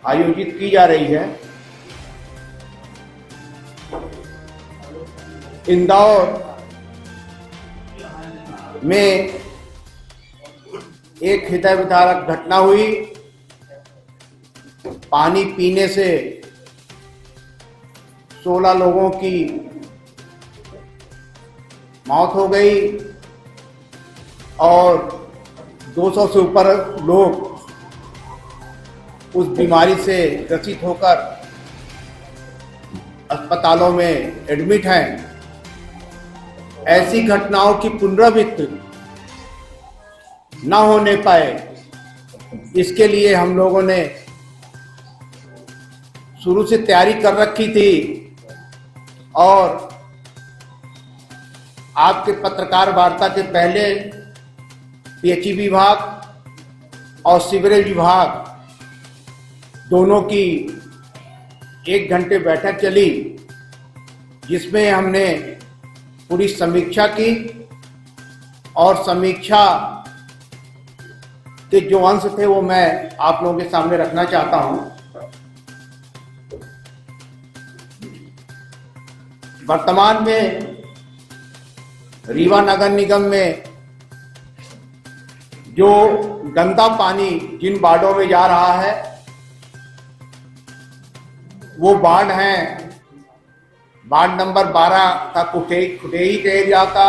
आयोजित की जा रही है। इंदौर में एक हृदय विदारक घटना हुई। पानी पीने से 16 लोगों की मौत हो गई और 200 से ऊपर लोग उस बीमारी से ग्रसित होकर अस्पतालों में एडमिट हैं। ऐसी घटनाओं की पुनरावृत्ति न होने पाए, इसके लिए हम लोगों ने शुरू से तैयारी कर रखी थी और आपके पत्रकार वार्ता के पहले पीएचई विभाग और सीवरेज विभाग दोनों की 1 घंटे बैठक चली, जिसमें हमने पूरी समीक्षा की और समीक्षा के जो अंश थे वो मैं आप लोगों के सामने रखना चाहता हूं। वर्तमान में रीवा नगर निगम में जो गंदा पानी जिन वार्डों में जा रहा है वो वार्ड हैं वार्ड नंबर 12 का कुटेही एरिया का,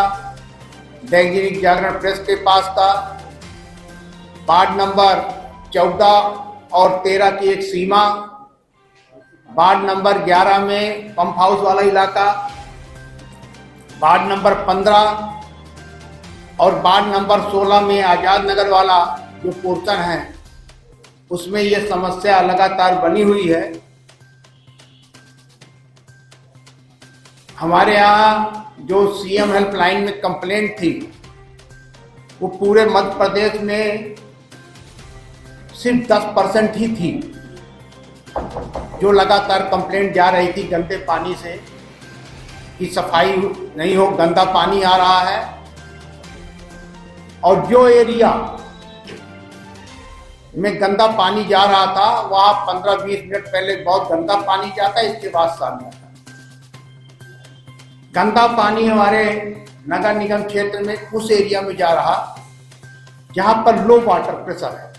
दैनिक जागरण प्रेस के पास का, वार्ड नंबर 14 और 13 की एक सीमा, वार्ड नंबर 11 में पंप हाउस वाला इलाका, वार्ड नंबर 15 और वार्ड नंबर 16 में आजाद नगर वाला जो पोर्शन है उसमें ये समस्या लगातार बनी हुई है। हमारे यहाँ जो सीएम हेल्पलाइन में कंप्लेंट थी वो पूरे मध्य प्रदेश में सिर्फ 10% ही थी जो लगातार कंप्लेंट जा रही थी गंदे पानी से कि सफाई नहीं हो, गंदा पानी आ रहा है। और जो एरिया में गंदा पानी जा रहा था वहां 15-20 मिनट पहले बहुत गंदा पानी जाता, इसके बाद साफ जाता। गंदा पानी हमारे नगर निगम क्षेत्र में उस एरिया में जा रहा जहां पर लो वाटर प्रेशर है,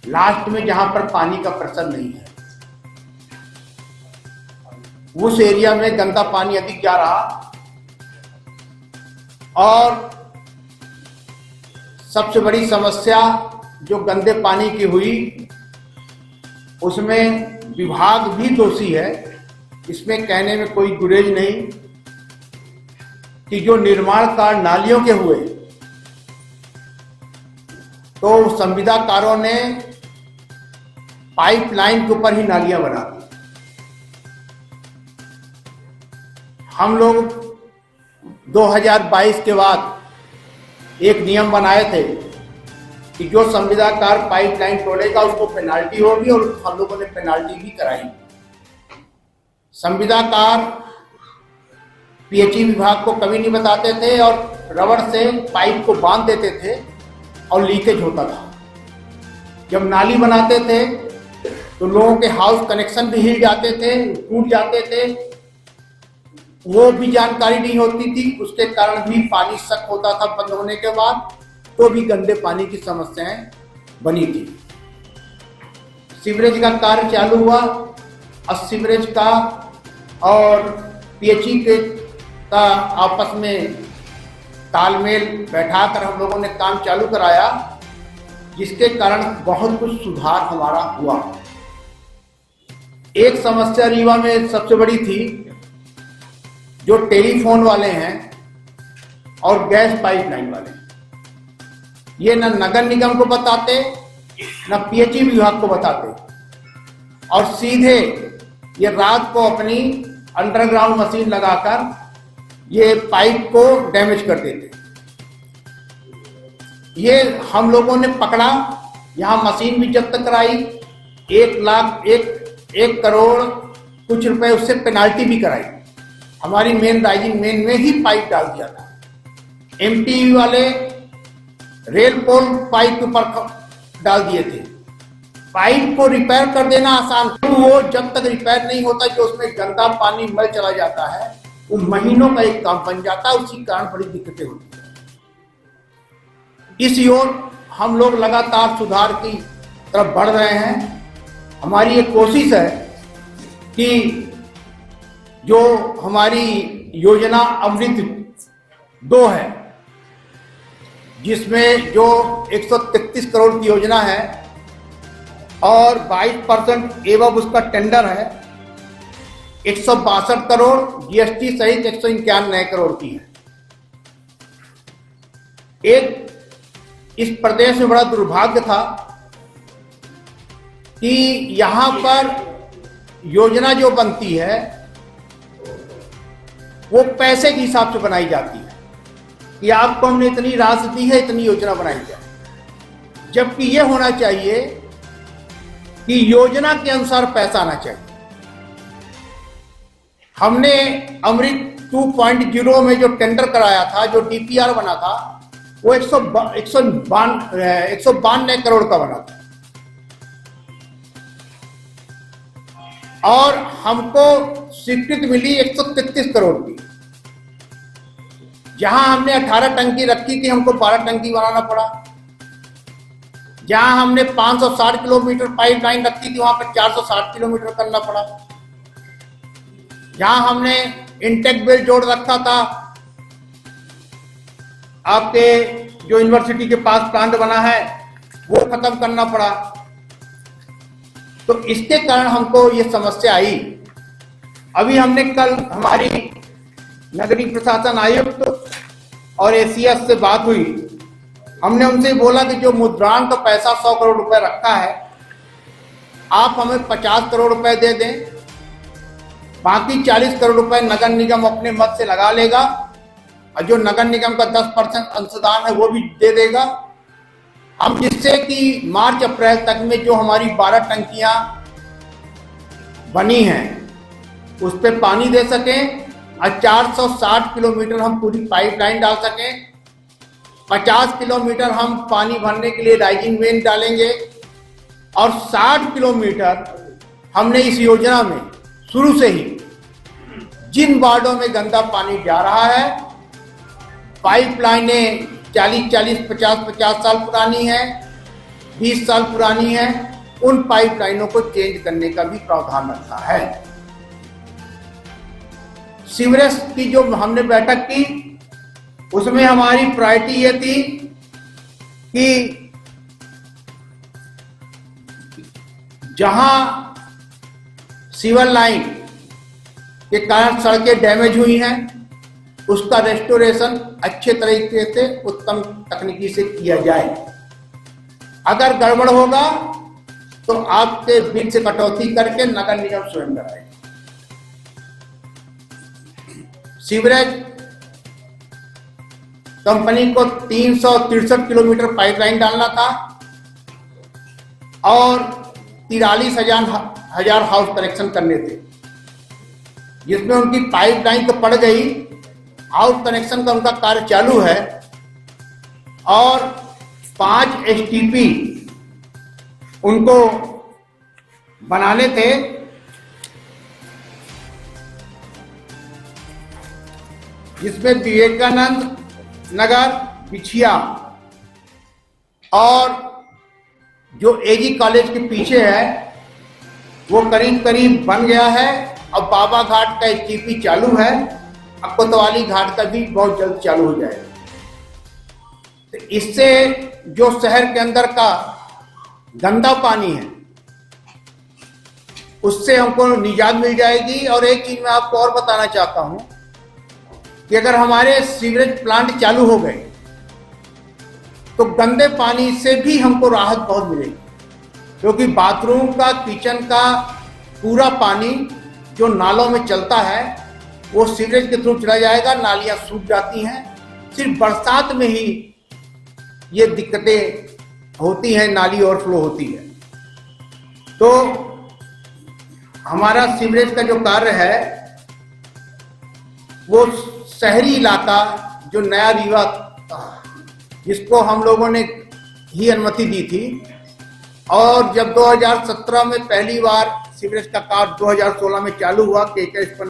लास्ट में जहां पर पानी का प्रेशर नहीं है, उस एरिया में गंदा पानी अधिक जा रहा। और सबसे बड़ी समस्या जो गंदे पानी की हुई उसमें विभाग भी दोषी है, इसमें कहने में कोई गुरेज नहीं कि जो निर्माण कार्य नालियों के हुए तो संविदाकारों ने पाइपलाइन के ऊपर ही नालियां बना दी। हम लोग 2022 के बाद एक नियम बनाए थे कि जो संविदाकार पाइपलाइन तोड़ेगा उसको पेनाल्टी होगी और हम लोगों ने पेनाल्टी भी कराई। संविदाकार पीएचई विभाग को कभी नहीं बताते थे और रबड़ से पाइप को बांध देते थे और लीकेज होता था। जब नाली बनाते थे तो लोगों के हाउस कनेक्शन भी हिल जाते थे, टूट जाते थे, वो भी जानकारी नहीं होती थी, उसके कारण भी पानी शक होता था बंद होने के बाद, तो भी गंदे पानी की समस्याएं बनी थी। सीवरेज का कार्य चालू हुआ और सीवरेज का और पीएचई के का आपस में तालमेल बैठाकर हम लोगों ने काम चालू कराया, जिसके कारण बहुत कुछ सुधार हमारा हुआ। एक समस्या रीवा में सबसे बड़ी थी, जो टेलीफोन वाले हैं और गैस पाइपलाइन वाले, ये न नगर निगम को बताते न पीएचई विभाग को बताते और सीधे ये रात को अपनी अंडरग्राउंड मशीन लगाकर ये पाइप को डैमेज कर देते। ये हम लोगों ने पकड़ा, यहाँ मशीन भी जब्त कराई, 1 करोड़ कुछ रुपए उससे पेनाल्टी भी कराई। हमारी मेन राइजिंग मेन में ही पाइप डाल दिया था। एमटीवी वाले रेल पोल पाइप के ऊपर डाल दिए थे पाइप को रिपेयर कर देना आसान, वो जब तक रिपेयर नहीं होता जो उसमें गंदा पानी मल चला जाता है वो महीनों का एक काम बन जाता है, उसी कारण बड़ी दिक्कतें होती हैं। इस ओर हम लोग लगातार सुधार की तरफ बढ़ रहे हैं। हमारी ये कोशिश है कि जो हमारी योजना अमृत 2 है, जिसमें जो 133 करोड़ की योजना है और 22% एवं उसका टेंडर है, 162 करोड़ जीएसटी सहित 151 नए करोड़ की है। एक इस प्रदेश में बड़ा दुर्भाग्य था कि यहां पर योजना जो बनती है वो पैसे के हिसाब से बनाई जाती है कि आपको हमने इतनी राशि दी है, इतनी योजना बनाई जाए, जबकि ये होना चाहिए कि योजना के अनुसार पैसा आना चाहिए। हमने अमृत 2.0 में जो टेंडर कराया था, जो डीपीआर बना था, वो 192 करोड़ का बना था और हमको स्वीकृति मिली 133 करोड़ की। जहां हमने 18 टंकी रखी थी, हमको 12 टंकी बनाना पड़ा। जहां हमने 560 किलोमीटर पाइपलाइन रखी थी, वहां पर 460 किलोमीटर करना पड़ा। जहां हमने इंटेक बेल जोड़ रखा था, आपके जो यूनिवर्सिटी के पास प्लांट बना है वो खत्म करना पड़ा। तो इसके कारण हमको ये समस्या आई। अभी हमने कल हमारी नगरीय प्रशासन आयुक्त और एसीएस से बात हुई। हमने उनसे बोला कि जो मुद्रांक का पैसा 100 करोड़ रुपए रखा है, आप हमें 50 करोड़ रुपए दे दें, बाकी 40 करोड़ रुपए नगर निगम अपने मद से लगा लेगा और जो नगर निगम का 10% अंशदान है वो भी दे देगा। हम जिससे कि मार्च अप्रैल तक में जो हमारी 12 टंकियां बनी हैं उस पर पानी दे सकें और 460 किलोमीटर हम पूरी पाइपलाइन डाल सकें। 50 किलोमीटर हम पानी भरने के लिए राइजिंग वेन डालेंगे और 60 किलोमीटर हमने इस योजना में शुरू से ही जिन वार्डों में गंदा पानी जा रहा है, पाइपलाइनें 40-40, 50-50 साल पुरानी है, 20 साल पुरानी है, उन पाइपलाइनों को चेंज करने का भी प्रावधान रखा है। सीवरेज की जो हमने बैठक की उसमें हमारी प्रायोरिटी ये थी कि जहां सीवर लाइन के कारण सड़कें डैमेज हुई हैं उसका रेस्टोरेशन अच्छे तरीके से उत्तम तकनीकी से किया जाए। अगर गड़बड़ होगा तो आपके बिल से कटौती करके नगर निगम स्वयं कराएगा। सीवरेज कंपनी को 363 किलोमीटर पाइपलाइन डालना था और 43,000 हाउस कनेक्शन करने थे, जिसमें उनकी पाइपलाइन तो पड़ गई, हाउस कनेक्शन का उनका कार्य चालू है और 5 एसटीपी उनको बनाने थे। जिसमें विवेकानंद नगर, बिछिया और जो एजी कॉलेज के पीछे है वो करीब करीब बन गया है। अब बाबा घाट का एसटीपी चालू है, अब कोतवाली घाट का भी बहुत जल्द चालू हो जाएगा। तो इससे जो शहर के अंदर का गंदा पानी है उससे हमको निजात मिल जाएगी। और एक चीज मैं आपको और बताना चाहता हूं कि अगर हमारे सीवरेज प्लांट चालू हो गए तो गंदे पानी से भी हमको राहत बहुत मिलेगी, क्योंकि बाथरूम का, किचन का पूरा पानी जो नालों में चलता है वो सीवरेज के थ्रू चला जाएगा। नालियां सूख जाती हैं, सिर्फ बरसात में ही ये दिक्कतें होती हैं, नाली ओवरफ्लो होती है। तो हमारा सीवरेज का जो कार्य है वो शहरी इलाका जो नया रीवा जिसको हम लोगों ने ही अनुमति दी थी और जब 2017 में पहली बार सीवरेज का कार्य 2016 में चालू हुआ, KK इस पर